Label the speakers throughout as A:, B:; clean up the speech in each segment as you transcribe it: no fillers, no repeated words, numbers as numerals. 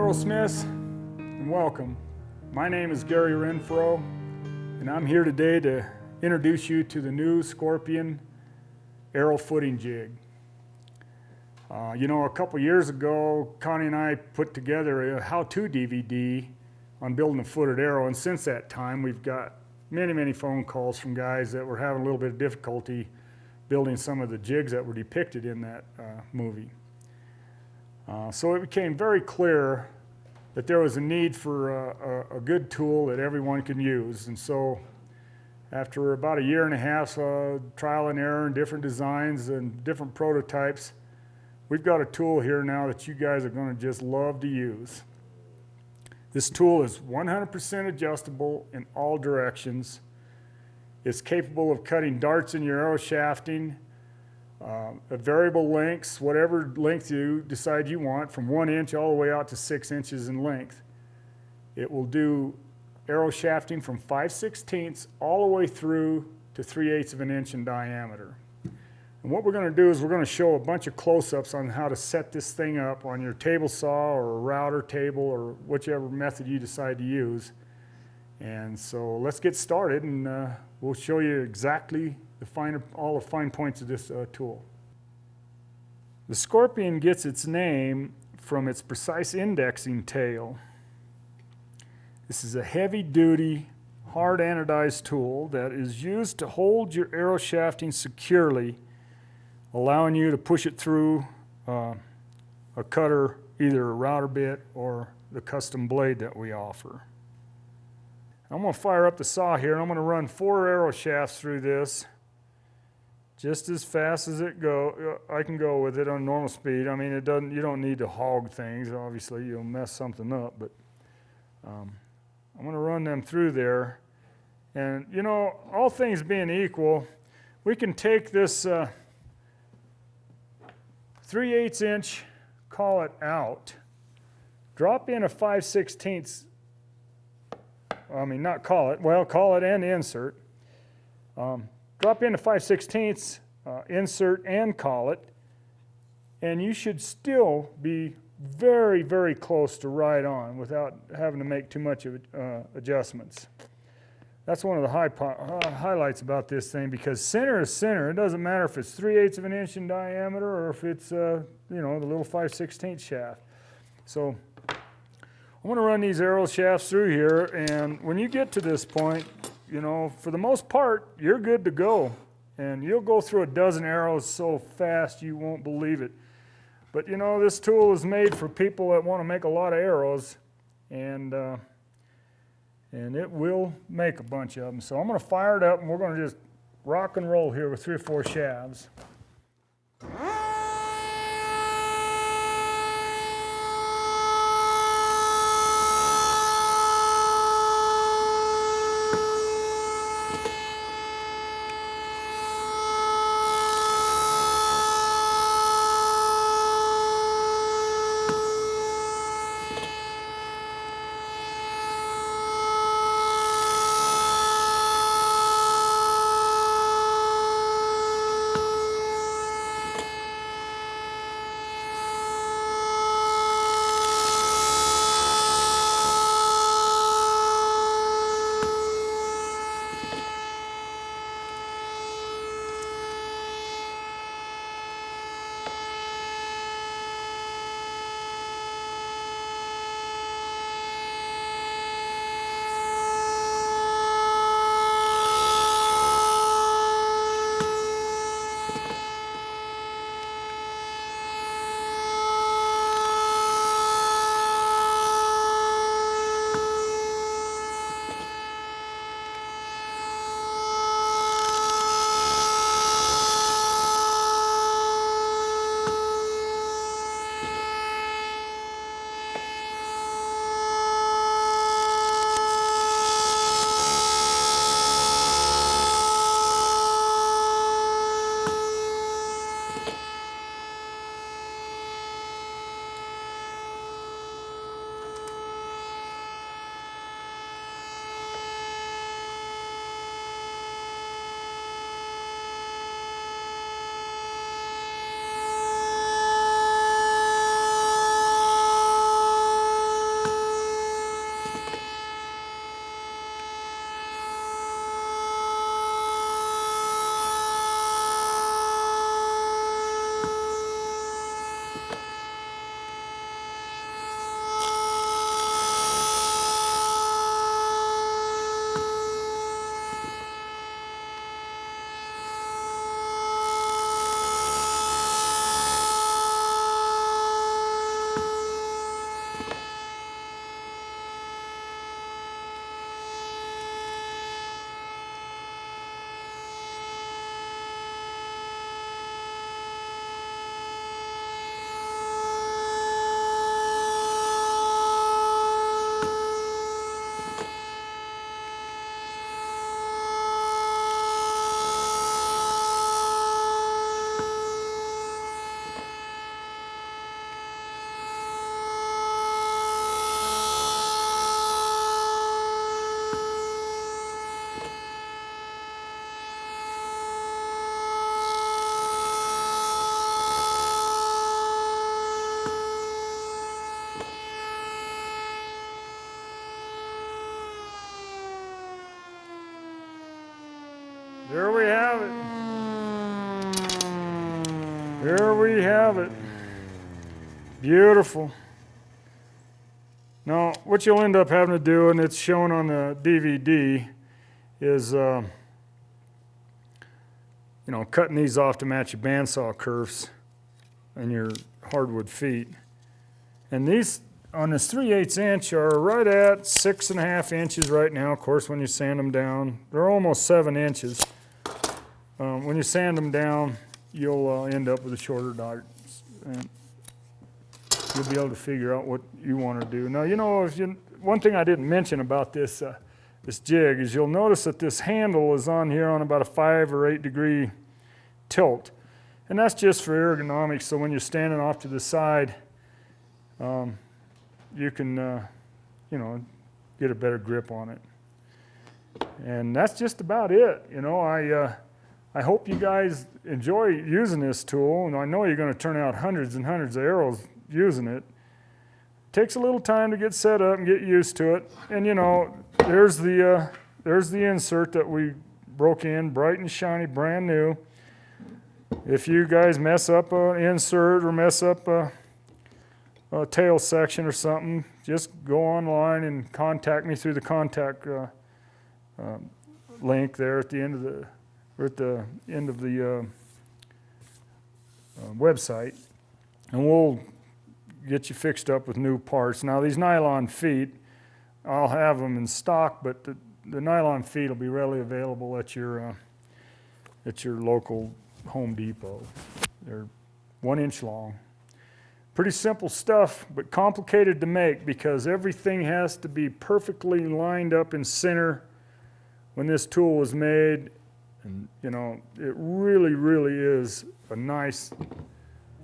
A: Aerosmiths, and welcome. My name is Gary Renfro, and I'm here today to introduce you to the new Scorpion aero footing jig. A couple years ago, Connie and I put together a how-to DVD on building a footed aero, and since that time we've got many phone calls from guys that were having a little bit of difficulty building some of the jigs that were depicted in that movie. So it became very clear that there was a need for a good tool that everyone can use. And so after about a year and a half trial and error and different designs and different prototypes, we've got a tool here now that you guys are going to just love to use. This tool is 100% adjustable in all directions. It's capable of cutting darts in your aero shafting, variable lengths, whatever length you decide you want, from 1 inch all the way out to 6 inches in length. It will do aero shafting from 5/16 all the way through to 3/8 of an inch in diameter. And what we're going to do is we're going to show a bunch of close-ups on how to set this thing up on your table saw or a router table or whichever method you decide to use. And so let's get started, and we'll show you exactly all the fine points of this tool. The Scorpion gets its name from its precise indexing tail. This is a heavy-duty, hard anodized tool that is used to hold your aero shafting securely, allowing you to push it through a cutter, either a router bit or the custom blade that we offer. I'm going to fire up the saw here, and I'm going to run 4 aero shafts through this just as fast as I can go with it on normal speed. I mean, you don't need to hog things. Obviously, you'll mess something up, but I'm going to run them through there. And all things being equal, we can take this 3/8 inch, call it out, drop in a 5/16, call it and insert. Drop in a 5/16, insert and call it, and you should still be very close to right on without having to make too much of adjustments. That's one of the highlights about this thing, because center is center. It doesn't matter if it's 3/8 of an inch in diameter or if it's the little 5/16 shaft. So I'm going to run these aero shafts through here, and when you get to this point, for the most part, you're good to go. And you'll go through a dozen arrows so fast you won't believe it. But this tool is made for people that want to make a lot of arrows, and it will make a bunch of them. So I'm going to fire it up, and we're going to just rock and roll here with 3 or 4 shafts. There we have it. There we have it. Beautiful. Now, what you'll end up having to do, and it's shown on the DVD, is cutting these off to match your bandsaw curves and your hardwood feet. And these on this 3/8 inch are right at 6.5 inches right now. Of course, when you sand them down, they're almost 7 inches. When you sand them down, you'll end up with a shorter dart, and you'll be able to figure out what you want to do. Now, one thing I didn't mention about this this jig is you'll notice that this handle is on here on about a 5 or 8 degree tilt, and that's just for ergonomics. So when you're standing off to the side, you can get a better grip on it. And that's just about it. I hope you guys enjoy using this tool, and I know you're going to turn out hundreds and hundreds of arrows using it. It takes a little time to get set up and get used to it. And there's the insert that we broke in, bright and shiny, brand new. If you guys mess up an insert or mess up a tail section or something, just go online and contact me through the contact link there at the end of the website, and we'll get you fixed up with new parts. Now, these nylon feet, I'll have them in stock, but the nylon feet will be readily available at your local Home Depot. They're 1 inch long. Pretty simple stuff, but complicated to make because everything has to be perfectly lined up in center when this tool was made. And it really, really is a nice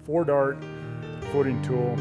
A: 4-dart footing tool.